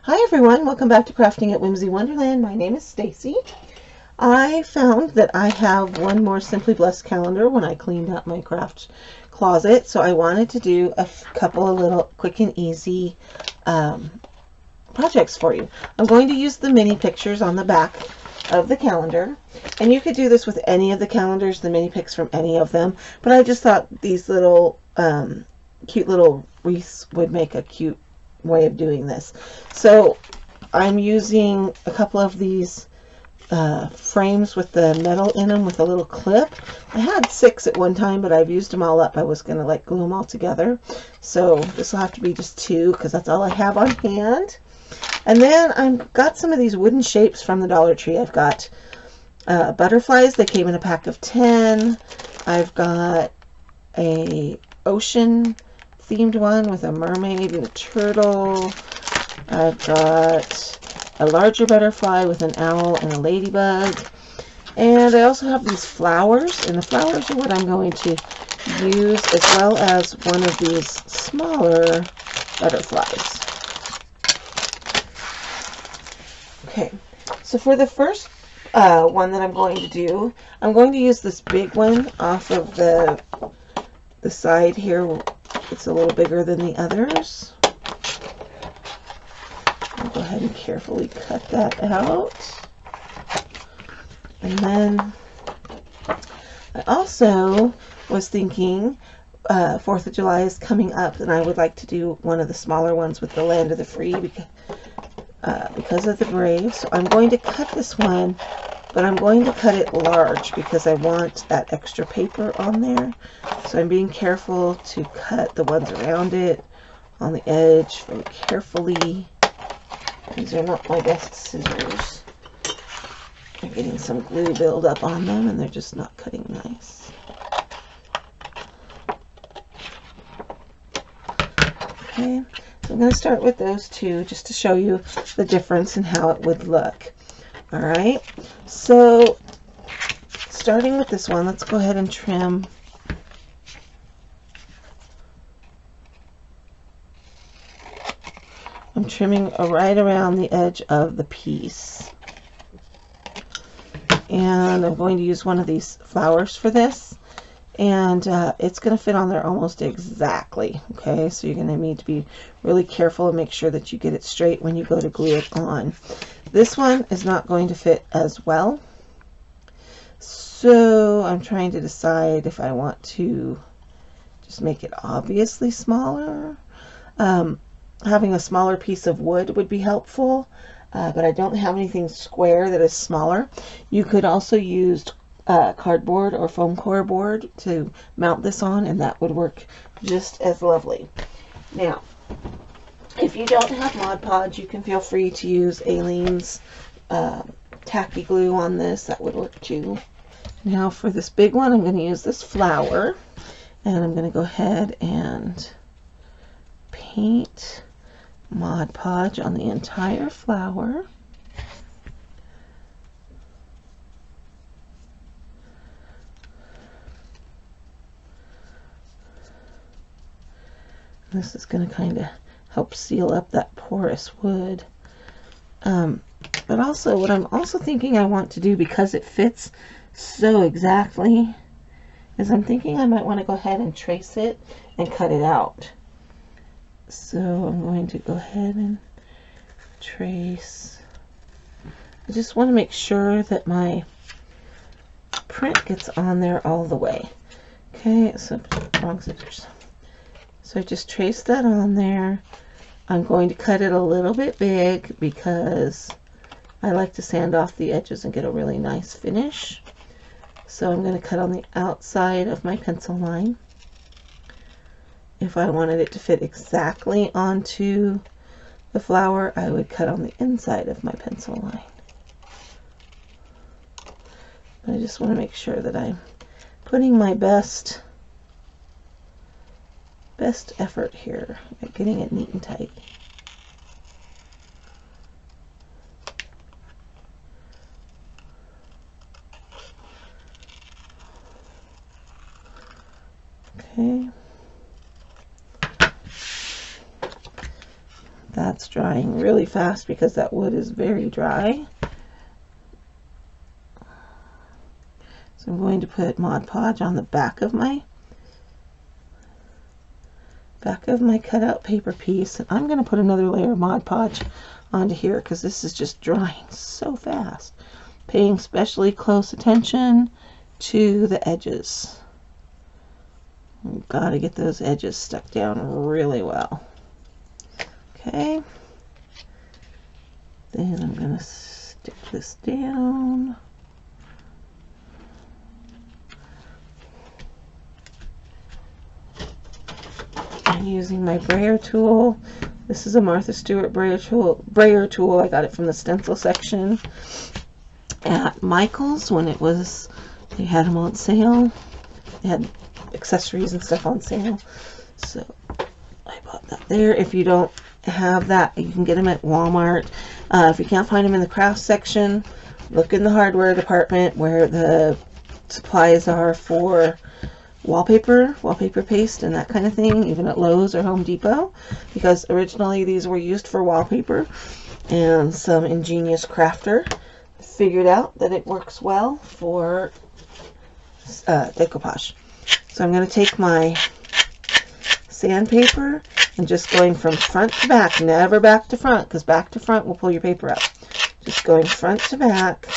Hi everyone, welcome back to Crafting at Whimsy Wonderland. My name is Stacy. I found that I have one more Simply Blessed calendar when I cleaned out my craft closet, so I wanted to do a couple of little quick and easy projects for you. I'm going to use the mini pictures on the back of the calendar, and you could do this with any of the calendars, the mini pics from any of them, but I just thought these little cute little wreaths would make a cute way of doing this. So I'm using a couple of these frames with the metal in them with a little clip. I had 6 at one time, but I've used them all up. I was going to like glue them all together, so this will have to be just 2 because that's all I have on hand. And then I've got some of these wooden shapes from the Dollar Tree. I've got butterflies. They came in a pack of 10. I've got a ocean themed one with a mermaid and a turtle. I've got a larger butterfly with an owl and a ladybug. And I also have these flowers, and the flowers are what I'm going to use, as well as one of these smaller butterflies. Okay, so for the first one that I'm going to do, I'm going to use this big one off of the side here. It's a little bigger than the others. I'll go ahead and carefully cut that out. And then I also was thinking 4th of July is coming up, and I would like to do one of the smaller ones with the Land of the Free because of the brave. So I'm going to cut this one, but I'm going to cut it large because I want that extra paper on there. So I'm being careful to cut the ones around it on the edge very carefully. These are not my best scissors. They're getting some glue buildup on them, and they're just not cutting nice. Okay, so I'm going to start with those 2 just to show you the difference in how it would look. Alright, so starting with this one, let's go ahead and trim. I'm trimming right around the edge of the piece. And I'm going to use one of these flowers for this. And it's going to fit on there almost exactly. Okay, so you're going to need to be really careful and make sure that you get it straight when you go to glue it on. This one is not going to fit as well. So I'm trying to decide if I want to just make it obviously smaller. Having a smaller piece of wood would be helpful, but I don't have anything square that is smaller. You could also use cardboard or foam core board to mount this on, and that would work just as lovely. Now, if you don't have Mod Podge, you can feel free to use Aleene's tacky glue on this. That would work too. Now for this big one, I'm going to use this flower, and I'm going to go ahead and paint Mod Podge on the entire flower. This is going to kind of help seal up that porous wood. But also, what I'm also thinking I want to do, because it fits so exactly, is I'm thinking I might want to go ahead and trace it and cut it out. So I'm going to go ahead and trace. I just want to make sure that my print gets on there all the way. Okay, so wrong scissors. So I just traced that on there. I'm going to cut it a little bit big because I like to sand off the edges and get a really nice finish. So I'm going to cut on the outside of my pencil line. If I wanted it to fit exactly onto the flower, I would cut on the inside of my pencil line. I just want to make sure that I'm putting my best effort here at getting it neat and tight. Okay. That's it's drying really fast because that wood is very dry. So I'm going to put Mod Podge on the back of my cutout paper piece, and I'm going to put another layer of Mod Podge onto here because this is just drying so fast. Paying especially close attention to the edges. We've got to get those edges stuck down really well. Okay. Then I'm going to stick this down. I'm using my brayer tool. This is a Martha Stewart brayer tool. I got it from the stencil section at Michael's when they had them on sale. They had accessories and stuff on sale. So I bought that there. If you don't have that, you can get them at Walmart. If you can't find them in the craft section, look in the hardware department where the supplies are for wallpaper paste and that kind of thing, even at Lowe's or Home Depot, because originally these were used for wallpaper, and some ingenious crafter figured out that it works well for decoupage. So I'm going to take my sandpaper and just going from front to back, never back to front, because back to front will pull your paper out. Just going front to back.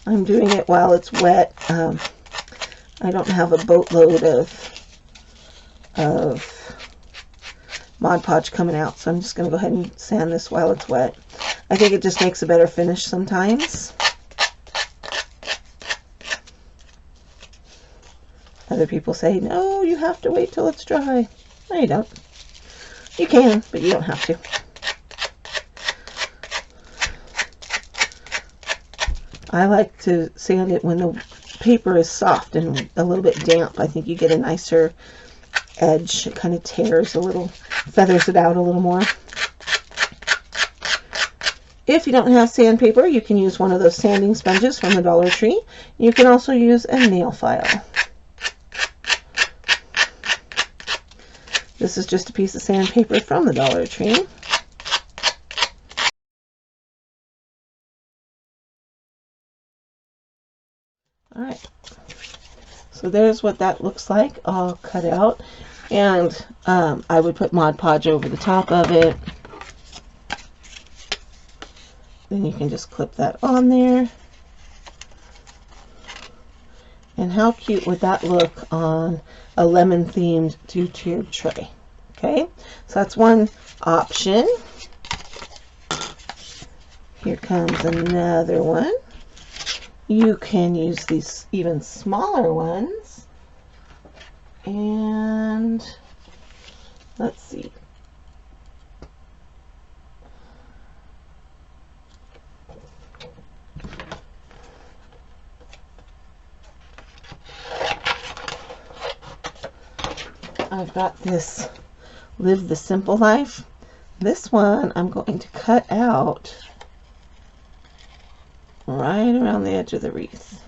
I'm doing it while it's wet. I don't have a boatload of Mod Podge coming out, so I'm just going to go ahead and sand this while it's wet. I think it just makes a better finish sometimes. Other people say, no, you have to wait till it's dry. No, you don't. You can, but you don't have to. I like to sand it when the paper is soft and a little bit damp. I think you get a nicer edge. It kind of tears a little, feathers it out a little more. If you don't have sandpaper, you can use one of those sanding sponges from the Dollar Tree. You can also use a nail file. This is just a piece of sandpaper from the Dollar Tree. Alright, so there's what that looks like all cut out, and I would put Mod Podge over the top of it. Then you can just clip that on there. And how cute would that look on a lemon themed two-tiered tray? Okay, so that's one option. Here comes another one. You can use these even smaller ones, and let's see. I've got this Live the Simple Life. This one I'm going to cut out right around the edge of the wreath.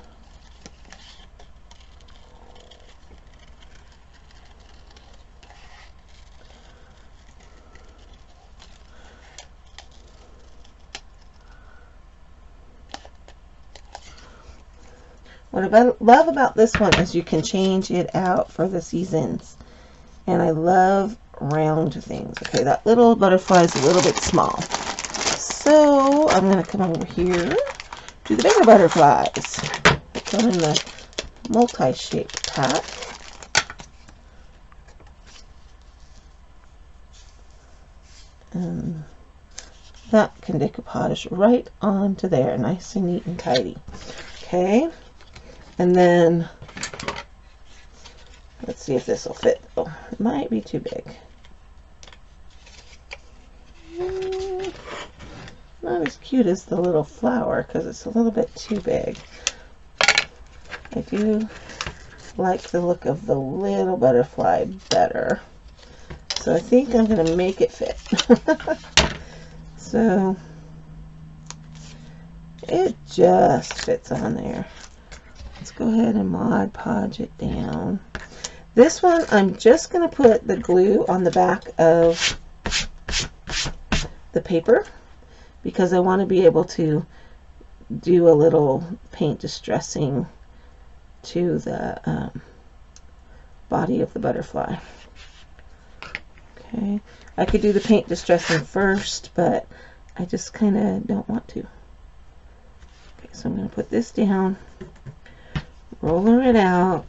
What I love about this one is you can change it out for the seasons. And I love round things. Okay, that little butterfly is a little bit small. So I'm going to come over here to the bigger butterflies. Come in the multi-shaped pack. And that can decoupage right onto there, nice and neat and tidy. Okay, and then let's see if this will fit. Oh, it might be too big. Not as cute as the little flower because it's a little bit too big. I do like the look of the little butterfly better. So I think I'm going to make it fit. So it just fits on there. Let's go ahead and Mod Podge it down. This one, I'm just going to put the glue on the back of the paper because I want to be able to do a little paint distressing to the body of the butterfly. Okay, I could do the paint distressing first, but I just kind of don't want to. Okay, so I'm going to put this down, roller it out.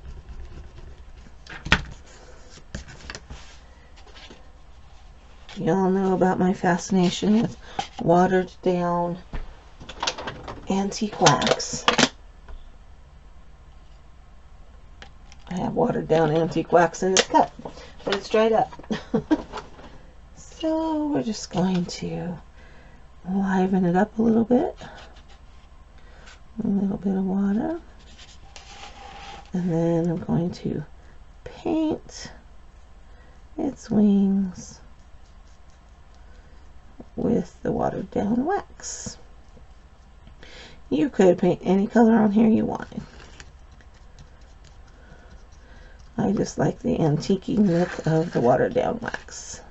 Y'all know about my fascination with watered down antique wax. I have watered down antique wax in this cup, but it's dried up. So we're just going to liven it up a little bit. A little bit of water. And then I'm going to paint its wings with the watered down wax. You could paint any color on here you wanted. I just like the antique look of the watered down wax.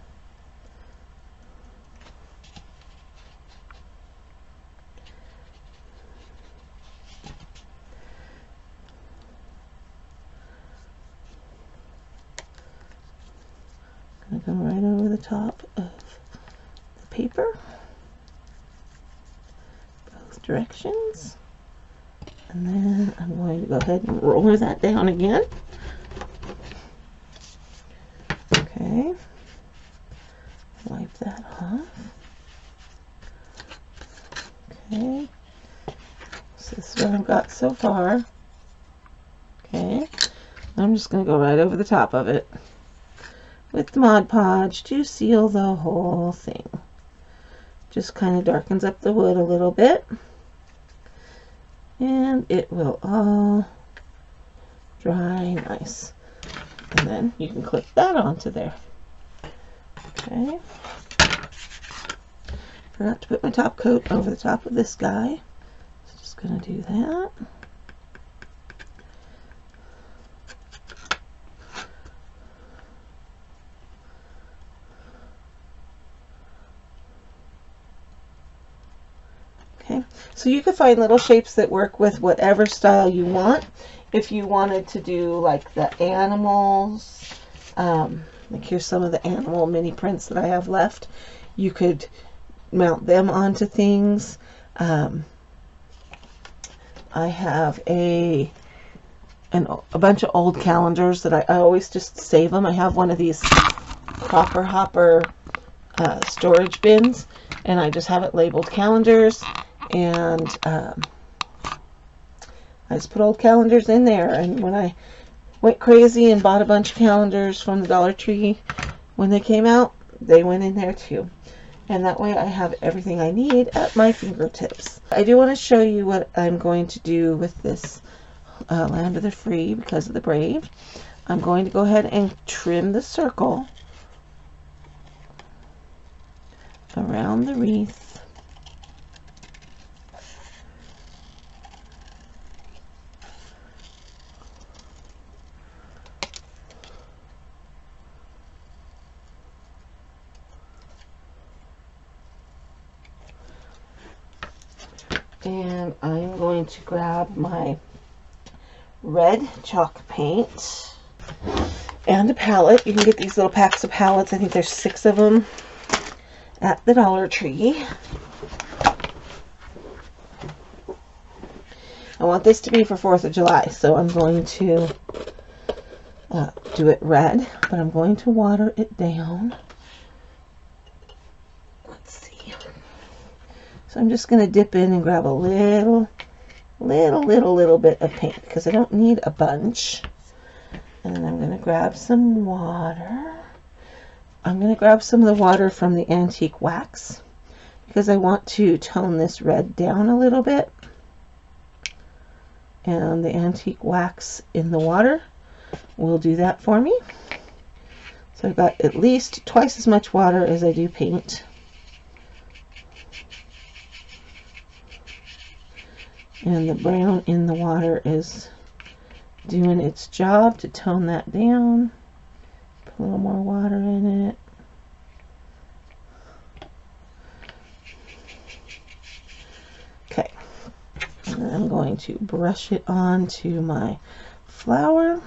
I'm going to go right over the top of the paper, both directions, and then I'm going to go ahead and roller that down again. Okay, wipe that off. Okay, so this is what I've got so far. Okay, I'm just going to go right over the top of it with the Mod Podge to seal the whole thing. Just kind of darkens up the wood a little bit, and it will all dry nice. And then you can clip that onto there. Okay. Forgot to put my top coat over the top of this guy. So just going to do that. Okay, so you could find little shapes that work with whatever style you want. If you wanted to do like the animals, like here's some of the animal mini prints that I have left, you could mount them onto things. I have a bunch of old calendars that I always just save them. I have one of these Copper Hopper storage bins, and I just have it labeled calendars, and I just put old calendars in there. And when I went crazy and bought a bunch of calendars from the Dollar Tree when they came out, they went in there too. And that way I have everything I need at my fingertips. I do want to show you what I'm going to do with this Land of the Free because of the Brave. I'm going to go ahead and trim the circle around the wreath. And I'm going to grab my red chalk paint and a palette. You can get these little packs of palettes. I think there's 6 of them at the Dollar Tree. I want this to be for 4th of July, so I'm going to do it red, but I'm going to water it down. So I'm just going to dip in and grab a little bit of paint because I don't need a bunch. And then I'm going to grab some water. I'm going to grab some of the water from the antique wax because I want to tone this red down a little bit. And the antique wax in the water will do that for me. So I've got at least twice as much water as I do paint. And the brown in the water is doing its job to tone that down. Put a little more water in it. Okay, and I'm going to brush it onto my flower.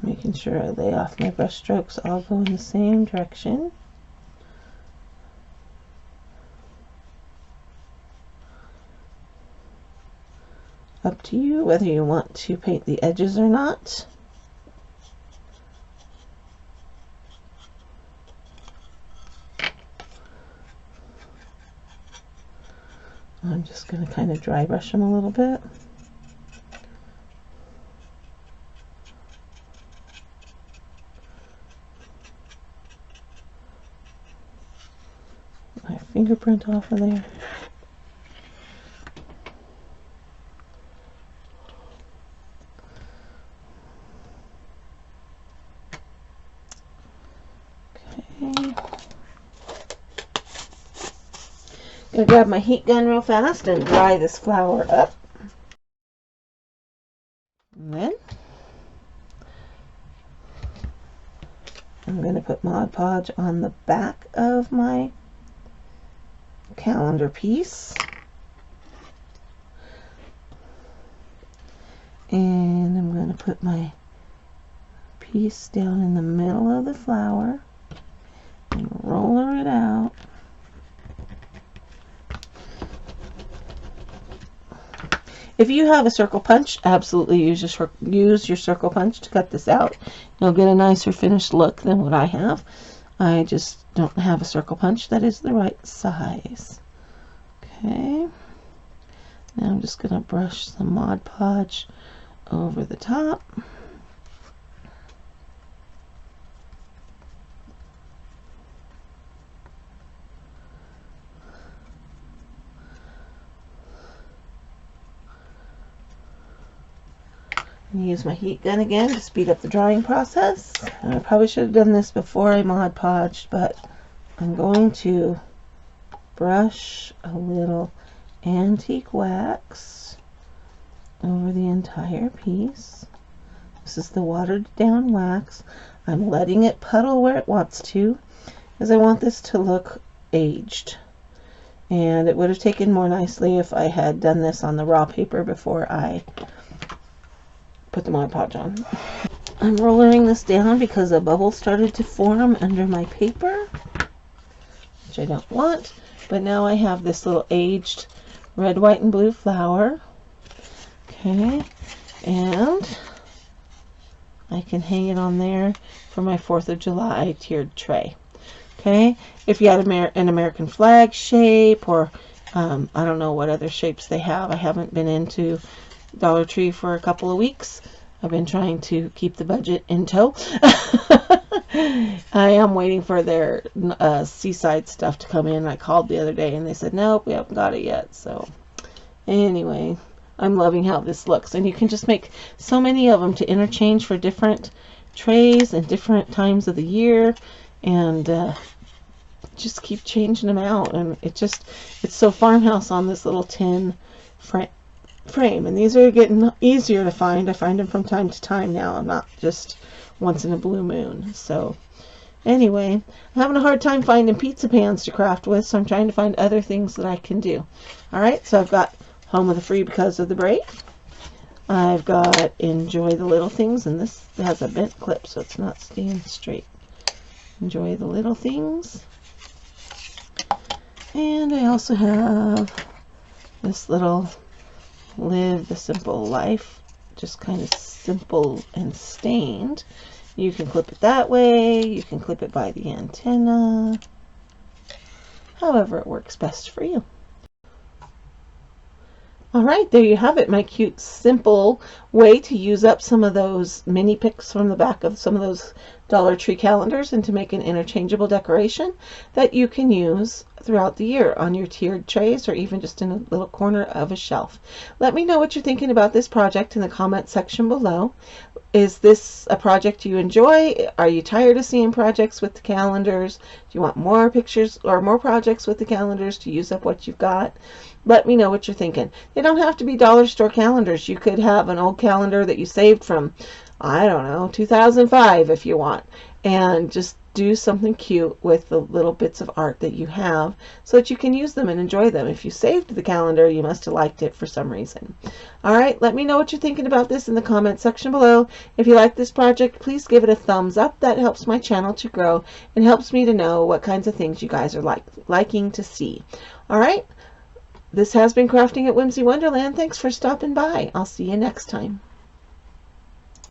Making sure I lay off my brush strokes all go in the same direction. Up to you whether you want to paint the edges or not. I'm just going to kind of dry brush them a little bit. My fingerprint off of there. Okay. Gonna grab my heat gun real fast and dry this flower up. And then I'm gonna put Mod Podge on the back of my calendar piece. And I'm going to put my piece down in the middle of the flower and roller it out. If you have a circle punch, absolutely use your circle punch to cut this out. You'll get a nicer finished look than what I have. I just don't have a circle punch that is the right size. Okay. Now I'm just going to brush some Mod Podge over the top. And use my heat gun again to speed up the drying process. And I probably should have done this before I Mod Podged, but I'm going to brush a little antique wax over the entire piece. This is the watered down wax. I'm letting it puddle where it wants to, because I want this to look aged. And it would have taken more nicely if I had done this on the raw paper before I put the Mod Podge on. I'm rollering this down because a bubble started to form under my paper, which I don't want. But now I have this little aged red, white, and blue flower. Okay, and I can hang it on there for my 4th of July tiered tray. Okay, if you had an American flag shape, or I don't know what other shapes they have. I haven't been into Dollar Tree for a couple of weeks. I've been trying to keep the budget in tow. I am waiting for their seaside stuff to come in. I called the other day and they said, nope, we haven't got it yet. So anyway, I'm loving how this looks. And you can just make so many of them to interchange for different trays and different times of the year. And just keep changing them out. And it's so farmhouse on this little tin frame. And these are getting easier to find. I find them from time to time now, not just once in a blue moon. So anyway, I'm having a hard time finding pizza pans to craft with, so I'm trying to find other things that I can do. Alright, so I've got Home of the Free Because of the Brave. I've got Enjoy the Little Things, and this has a bent clip so it's not staying straight. Enjoy the Little Things. And I also have this little Live the Simple Life, just kind of simple and stained. You can clip it that way, you can clip it by the antenna, however it works best for you. All right, there you have it, my cute, simple way to use up some of those mini picks from the back of some of those Dollar Tree calendars and to make an interchangeable decoration that you can use throughout the year on your tiered trays or even just in a little corner of a shelf. Let me know what you're thinking about this project in the comment section below. Is this a project you enjoy? Are you tired of seeing projects with the calendars? Do you want more pictures or more projects with the calendars to use up what you've got? Let me know what you're thinking. They don't have to be dollar store calendars. You could have an old calendar that you saved from, I don't know, 2005 if you want, and just do something cute with the little bits of art that you have so that you can use them and enjoy them. If you saved the calendar, you must have liked it for some reason. All right, let me know what you're thinking about this in the comment section below. If you like this project, please give it a thumbs up. That helps my channel to grow and helps me to know what kinds of things you guys are liking to see. All right, this has been Crafting at Whimsy Wonderland. Thanks for stopping by. I'll see you next time.